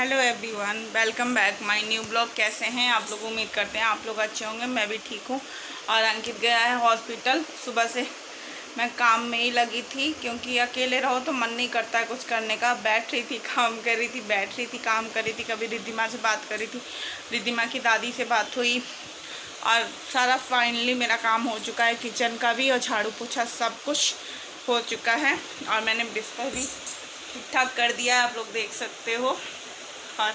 Hello everyone, welcome back my new blog. कैसे हैं आप लोग? उम्मीद करते हैं आप लोग अच्छे होंगे। मैं भी ठीक हूँ। और अंकित गया है हॉस्पिटल। सुबह से मैं काम में ही लगी थी, क्योंकि अकेले रहो तो मन नहीं करता है कुछ करने का। बैठ रही थी, काम कर रही थी, बैठ रही थी, काम कर रही थी। कभी रिद्धिमा से बात कर रही थी, रिद्धिमा की दादी से बात हुई, और सारा फाइनली मेरा काम हो चुका है। किचन का भी और झाड़ू पोछा सब कुछ हो चुका है। और मैंने बिस्तर भी ठीक ठाक कर दिया है, आप लोग देख सकते हो। और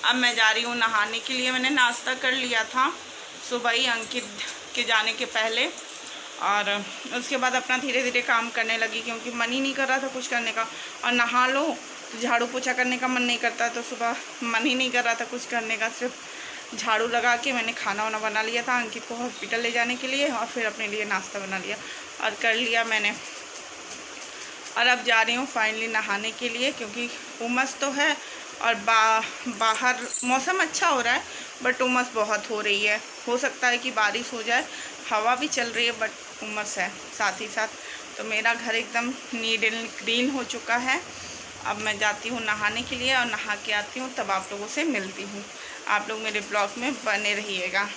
अब मैं जा रही हूँ नहाने के लिए। मैंने नाश्ता कर लिया था सुबह ही अंकित के जाने के पहले, और उसके बाद अपना धीरे धीरे काम करने लगी, क्योंकि मन ही नहीं कर रहा था कुछ करने का। और नहा लो तो झाड़ू पोछा करने का मन नहीं करता, तो सुबह मन ही नहीं कर रहा था कुछ करने का। सिर्फ झाड़ू लगा के मैंने खाना वाना बना लिया था अंकित को हॉस्पिटल ले जाने के लिए, और फिर अपने लिए नाश्ता बना लिया और कर लिया मैंने। और अब जा रही हूँ फाइनली नहाने के लिए, क्योंकि उमस तो है और बाहर मौसम अच्छा हो रहा है, बट उमस बहुत हो रही है। हो सकता है कि बारिश हो जाए, हवा भी चल रही है, बट उमस है साथ ही साथ। तो मेरा घर एकदम नीट एंड क्लीन हो चुका है। अब मैं जाती हूँ नहाने के लिए, और नहा के आती हूँ, तब आप लोगों से मिलती हूँ। आप लोग मेरे ब्लॉग में बने रहिएगा।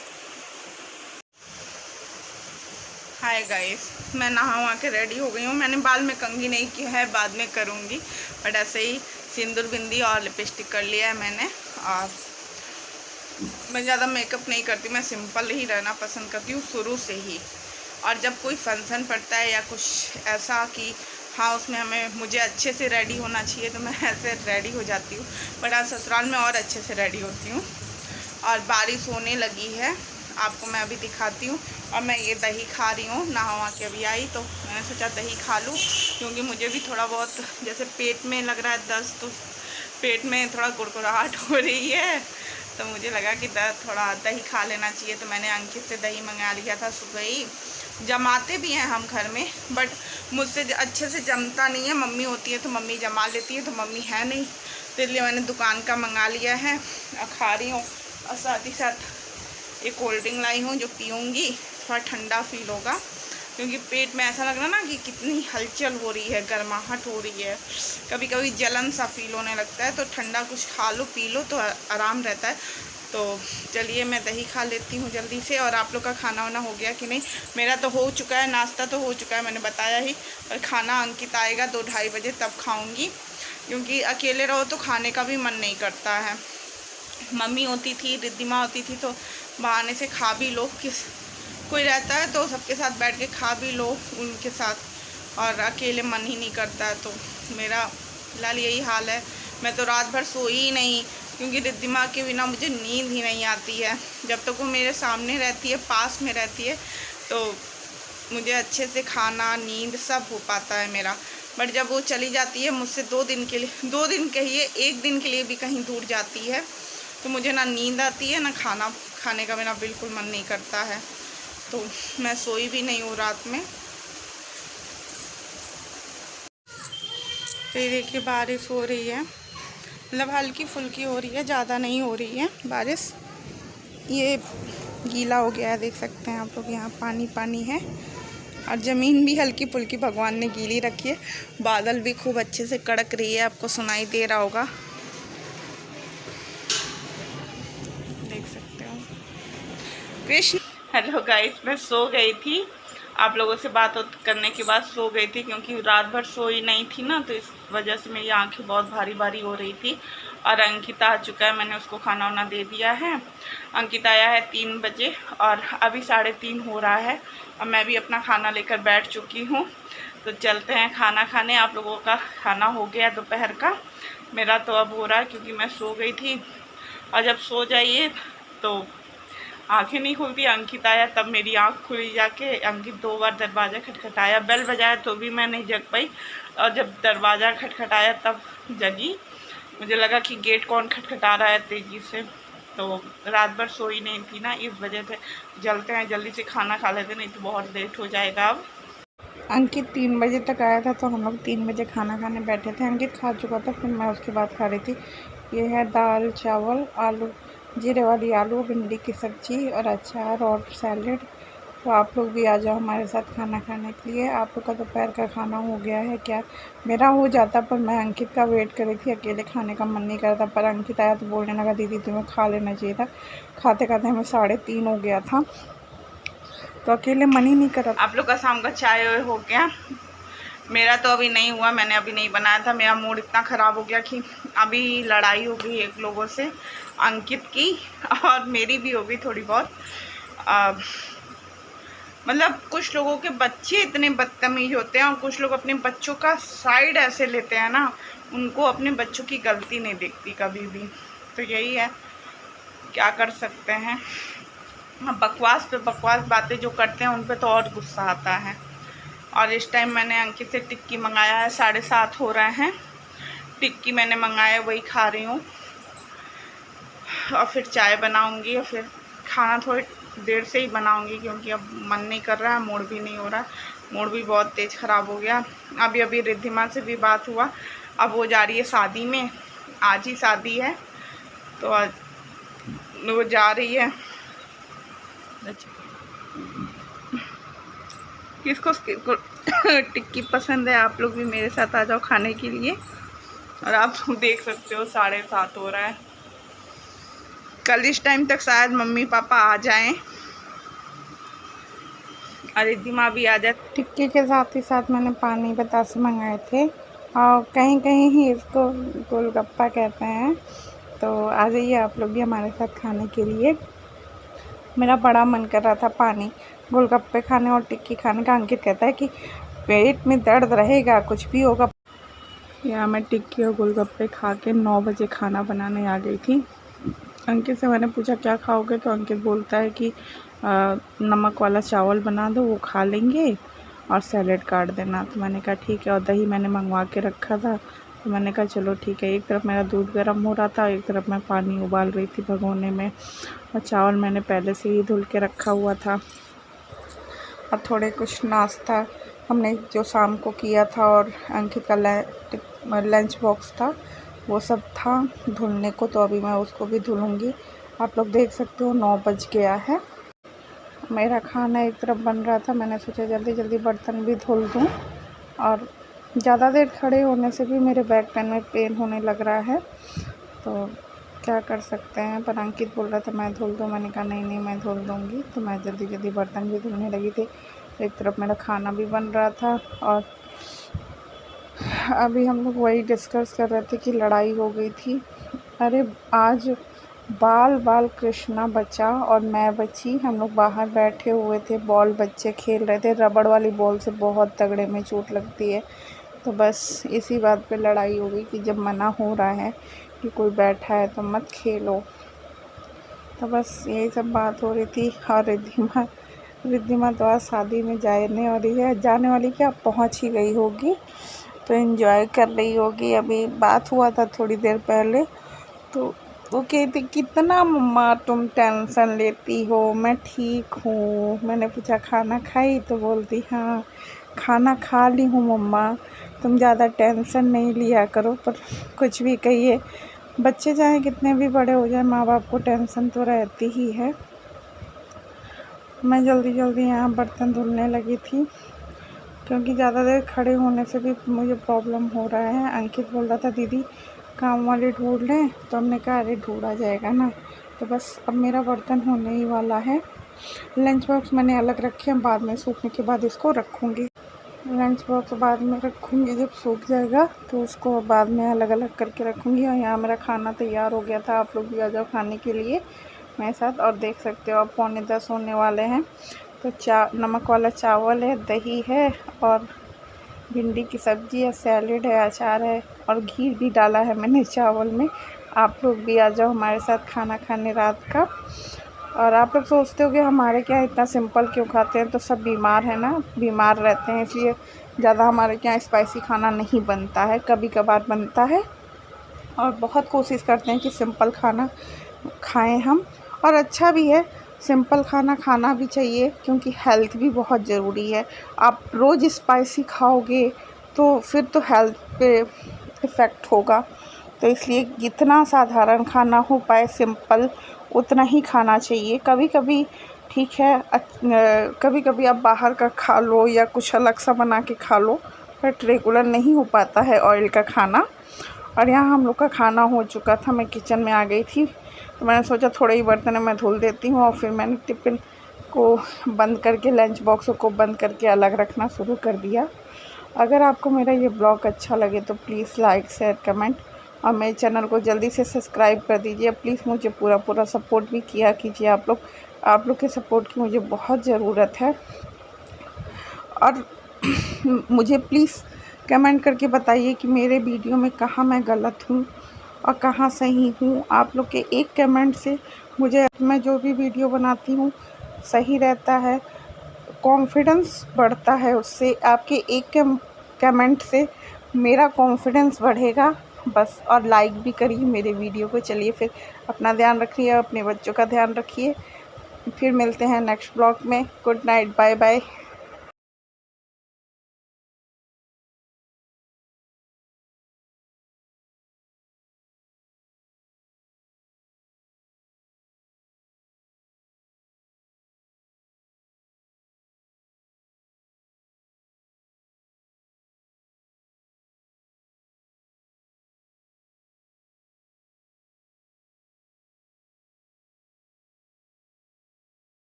हाय गाइस, मैं नहा वहा के रेडी हो गई हूँ। मैंने बाल में कंघी नहीं की है, बाद में करूँगी, बट ऐसे ही सिंदूर बिंदी और लिपस्टिक कर लिया है मैंने। और मैं ज़्यादा मेकअप नहीं करती, मैं सिंपल ही रहना पसंद करती हूँ शुरू से ही। और जब कोई फंक्शन पड़ता है या कुछ ऐसा कि हाँ उसमें मुझे अच्छे से रेडी होना चाहिए, तो मैं ऐसे रेडी हो जाती हूँ। बट आज ससुराल में और अच्छे से रेडी होती हूँ। और बारिश होने लगी है, आपको मैं अभी दिखाती हूँ। और मैं ये दही खा रही हूँ, नहा के अभी आई तो मैंने सोचा दही खा लूँ, क्योंकि मुझे भी थोड़ा बहुत जैसे पेट में लग रहा है दर्द, तो पेट में थोड़ा गुड़गुड़ाहट हो रही है, तो मुझे लगा कि थोड़ा दही खा लेना चाहिए। तो मैंने अंकित से दही मंगा लिया था सुबह ही। जमाते भी हैं हम घर में, बट मुझसे अच्छे से जमता नहीं है। मम्मी होती है तो मम्मी जमा लेती है, तो मम्मी है नहीं, तो इसलिए मैंने दुकान का मंगा लिया है और खा रही हूँ। और साथ ही साथ एक कोल्ड ड्रिंक लाई हूँ जो पीऊँगी, थोड़ा ठंडा फील होगा, क्योंकि पेट में ऐसा लग रहा ना कि कितनी हलचल हो रही है, गर्माहट हो रही है, कभी कभी जलन सा फील होने लगता है। तो ठंडा कुछ खा लो, पी लो, तो आराम रहता है। तो चलिए मैं दही खा लेती हूँ जल्दी से। और आप लोग का खाना वाना हो गया कि नहीं? मेरा तो हो चुका है, नाश्ता तो हो चुका है, मैंने बताया ही। और खाना अंकित आएगा 2-2:30 बजे, तब खाऊँगी, क्योंकि अकेले रहो तो खाने का भी मन नहीं करता है। मम्मी होती थी, रिद्धिमा होती थी, तो बहाने से खा भी लो, कोई रहता है तो सबके साथ बैठ के खा भी लो उनके साथ। और अकेले मन ही नहीं करता है, तो मेरा फिलहाल यही हाल है। मैं तो रात भर सोई ही नहीं, क्योंकि रिद्धिमा के बिना मुझे नींद ही नहीं आती है। जब तक वो मेरे सामने रहती है, पास में रहती है, तो मुझे अच्छे से खाना, नींद सब हो पाता है मेरा। बट जब वो चली जाती है मुझसे 2 दिन के लिए, 2 दिन कहिए, 1 दिन के लिए भी कहीं दूर जाती है, तो मुझे ना नींद आती है, ना खाना खाने का मेरा बिल्कुल मन नहीं करता है। तो मैं सोई भी नहीं हूँ रात में। तो ये देखिए बारिश हो रही है, मतलब हल्की फुल्की हो रही है, ज़्यादा नहीं हो रही है बारिश। ये गीला हो गया है, देख सकते हैं आप लोग, यहाँ पानी पानी है। और ज़मीन भी हल्की फुल्की भगवान ने गीली रखी है। बादल भी खूब अच्छे से कड़क रही है, आपको सुनाई दे रहा होगा, देख सकते हो। कृष्ण, हेलो गाइस, मैं सो गई थी। आप लोगों से बात करने के बाद सो गई थी, क्योंकि रात भर सोई नहीं थी ना, तो इस वजह से मेरी आंखें बहुत भारी भारी हो रही थी। और अंकित आ चुका है, मैंने उसको खाना वाना दे दिया है। अंकित आया है 3 बजे, और अभी 3:30 हो रहा है, और मैं भी अपना खाना लेकर बैठ चुकी हूँ। तो चलते हैं खाना खाने। आप लोगों का खाना हो गया दोपहर का, मेरा तो अब हो रहा है, क्योंकि मैं सो गई थी। और जब सो जाइए तो आंखें नहीं खुलती। अंकित आया तब मेरी आंख खुली जाके। अंकित 2 बार दरवाज़ा खटखटाया, बेल बजाया तो भी मैं नहीं जग पाई, और जब दरवाज़ा खटखटाया तब जगी। मुझे लगा कि गेट कौन खटखटा रहा है तेज़ी से, तो रात भर सोई नहीं थी ना, इस वजह से। चलते हैं जल्दी से खाना खा लेते, नहीं तो बहुत लेट हो जाएगा। अब अंकित 3 बजे तक आया था, तो हम लोग 3 बजे खाना खाने बैठे थे। अंकित खा चुका था, फिर मैं उसके बाद खा रही थी। ये है दाल चावल, आलू, जीरे वाली आलू भिंडी की सब्ज़ी, और अचार और सैलेड। तो आप लोग भी आ जाओ हमारे साथ खाना खाने के लिए। आप लोग का दोपहर का खाना हो गया है क्या? मेरा हो जाता, पर मैं अंकित का वेट कर रही थी। अकेले खाने का मन नहीं करता, पर अंकित आया तो बोलने लगा दीदी तुम्हें खा लेना चाहिए था। खाते खाते हमें 3:30 हो गया था, तो अकेले मन ही नहीं कर रहा। आप लोग का शाम का चाय हो गया? मेरा तो अभी नहीं हुआ, मैंने अभी नहीं बनाया था। मेरा मूड इतना ख़राब हो गया कि अभी लड़ाई हो गई एक लोगों से, अंकित की, और मेरी भी हो गई थोड़ी बहुत। मतलब कुछ लोगों के बच्चे इतने बदतमीज होते हैं, और कुछ लोग अपने बच्चों का साइड ऐसे लेते हैं ना, उनको अपने बच्चों की गलती नहीं दिखती कभी भी। तो यही है, क्या कर सकते हैं। बकवास पे बकवास बातें जो करते हैं उन पे तो और गुस्सा आता है। और इस टाइम मैंने अंकित से टिक्की मंगाया है, 7:30 हो रहे हैं। टिक्की मैंने मंगाया, वही खा रही हूँ, और फिर चाय बनाऊँगी, और फिर खाना थोड़ी देर से ही बनाऊँगी, क्योंकि अब मन नहीं कर रहा है, मूड भी नहीं हो रहा, मूड भी बहुत तेज़ ख़राब हो गया। अभी अभी रिद्धिमा से भी बात हुआ, अब वो जा रही है शादी में, आज ही शादी है, तो आज वो जा रही है। किसको टिक्की पसंद है? आप लोग भी मेरे साथ आ जाओ खाने के लिए। और आप देख सकते हो 7:30 हो रहा है। कल इस टाइम तक शायद मम्मी पापा आ जाएं, और रिद्धिमा भी आ जाए। टिक्की के साथ ही साथ मैंने पानी बतासे मंगाए थे, और कहीं कहीं ही इसको गोलगप्पा कहते हैं। तो आ जाइए आप लोग भी हमारे साथ खाने के लिए। मेरा बड़ा मन कर रहा था पानी गोलगप्पे खाने और टिक्की खाने का। अंकित कहता है कि पेट में दर्द रहेगा, कुछ भी होगा। यहाँ मैं टिक्की और गोलगप्पे खा के 9 बजे खाना बनाने आ गई थी। अंकित से मैंने पूछा क्या खाओगे, तो अंकित बोलता है कि नमक वाला चावल बना दो, वो खा लेंगे, और सैलेड काट देना। तो मैंने कहा ठीक है, और दही मैंने मंगवा के रखा था, तो मैंने कहा चलो ठीक है। एक तरफ मेरा दूध गर्म हो रहा था, एक तरफ मैं पानी उबाल रही थी भगोने में, और चावल मैंने पहले से ही धुल के रखा हुआ था। और थोड़े कुछ नाश्ता हमने जो शाम को किया था, और अंकित का लंच बॉक्स था, वो सब था धुलने को, तो अभी मैं उसको भी धुलूँगी। आप लोग देख सकते हो 9 बज गया है। मेरा खाना एक तरफ बन रहा था, मैंने सोचा जल्दी जल्दी बर्तन भी धुल दूँ, और ज़्यादा देर खड़े होने से भी मेरे बैक पेन होने लग रहा है, तो क्या कर सकते हैं। पर अंकित बोल रहा था मैं धुल दूँ, मैंने कहा नहीं मैं धुल दूँगी। तो मैं जल्दी जल्दी बर्तन भी धुलने लगी थी। एक तरफ मेरा खाना भी बन रहा था, और अभी हम लोग वही डिस्कस कर रहे थे कि लड़ाई हो गई थी। अरे आज बाल कृष्णा बचा और मैं बची। हम लोग बाहर बैठे हुए थे, बॉल बच्चे खेल रहे थे। रबड़ वाली बॉल से बहुत तगड़े में चोट लगती है, तो बस इसी बात पे लड़ाई हो गई कि जब मना हो रहा है कि कोई बैठा है तो मत खेलो। तो बस यही सब बात हो रही थी। और रिद्धिमा तो आज शादी में जाने वाली क्या, पहुंच ही गई होगी, तो एंजॉय कर रही होगी। अभी बात हुआ था थोड़ी देर पहले, तो वो कहती कितना मम्मा तुम टेंशन लेती हो, मैं ठीक हूँ। मैंने पूछा खाना खाई, तो बोलती हाँ खाना खा ली हूँ मम्मा, तुम ज़्यादा टेंशन नहीं लिया करो। पर कुछ भी कहिए, बच्चे चाहे कितने भी बड़े हो जाए, माँ बाप को टेंशन तो रहती ही है। मैं जल्दी यहाँ बर्तन धुलने लगी थी, क्योंकि ज़्यादा देर खड़े होने से भी मुझे प्रॉब्लम हो रहा है। अंकित बोल रहा था दीदी काम वाली ढूंढ लें, तो हमने कहा अरे ढूंढा जाएगा ना। तो बस अब मेरा बर्तन होने ही वाला है। लंच बॉक्स मैंने अलग रखे हैं, बाद में सूखने के बाद इसको रखूँगी। लंच बॉक्स बाद में रखूँगी, जब सूख जाएगा तो उसको बाद में अलग अलग करके रखूँगी। और यहाँ मेरा खाना तैयार हो गया था। आप लोग भी आ जाओ खाने के लिए मेरे साथ। और देख सकते हो अब 9:45 होने वाले हैं। तो नमक वाला चावल है, दही है, और भिंडी की सब्ज़ी है, सैलेड है, अचार है, और घी भी डाला है मैंने चावल में। आप लोग भी आ जाओ हमारे साथ खाना खाने रात का। और आप लोग सोचते हो कि हमारे क्या इतना सिंपल क्यों खाते हैं, तो सब बीमार है ना, बीमार रहते हैं, इसलिए ज़्यादा हमारे क्या स्पाइसी खाना नहीं बनता है, कभी कभार बनता है। और बहुत कोशिश करते हैं कि सिंपल खाना खाएं हम, और अच्छा भी है सिंपल खाना खाना भी चाहिए, क्योंकि हेल्थ भी बहुत ज़रूरी है। आप रोज़ स्पाइसी खाओगे तो फिर तो हेल्थ पे इफ़ेक्ट होगा। तो इसलिए जितना साधारण खाना हो पाए सिंपल, उतना ही खाना चाहिए। कभी कभी ठीक है। कभी कभी आप बाहर का खा लो या कुछ अलग सा बना के खा लो, बट रेगुलर नहीं हो पाता है ऑयल का खाना। और यहाँ हम लोग का खाना हो चुका था, मैं किचन में आ गई थी, तो मैंने सोचा थोड़े ही बर्तन मैं धुल देती हूँ। और फिर मैंने टिफ़िन को बंद करके, लंच बॉक्स को बंद करके अलग रखना शुरू कर दिया। अगर आपको मेरा ये ब्लॉग अच्छा लगे तो प्लीज़ लाइक, शेयर, कमेंट और मेरे चैनल को जल्दी से सब्सक्राइब कर दीजिए। प्लीज़ मुझे पूरा सपोर्ट भी किया कीजिए। आप लोग के सपोर्ट की मुझे बहुत ज़रूरत है। और मुझे प्लीज़ कमेंट करके बताइए कि मेरे वीडियो में कहाँ मैं गलत हूँ और कहाँ सही हूँ। आप लोग के एक कमेंट से मैं जो भी वीडियो बनाती हूँ सही रहता है, कॉन्फिडेंस बढ़ता है उससे। आपके एक कमेंट से मेरा कॉन्फिडेंस बढ़ेगा बस। और लाइक भी करिए मेरे वीडियो को। चलिए फिर, अपना ध्यान रखिए, अपने बच्चों का ध्यान रखिए। फिर मिलते हैं नेक्स्ट ब्लॉग में। Good night, bye bye.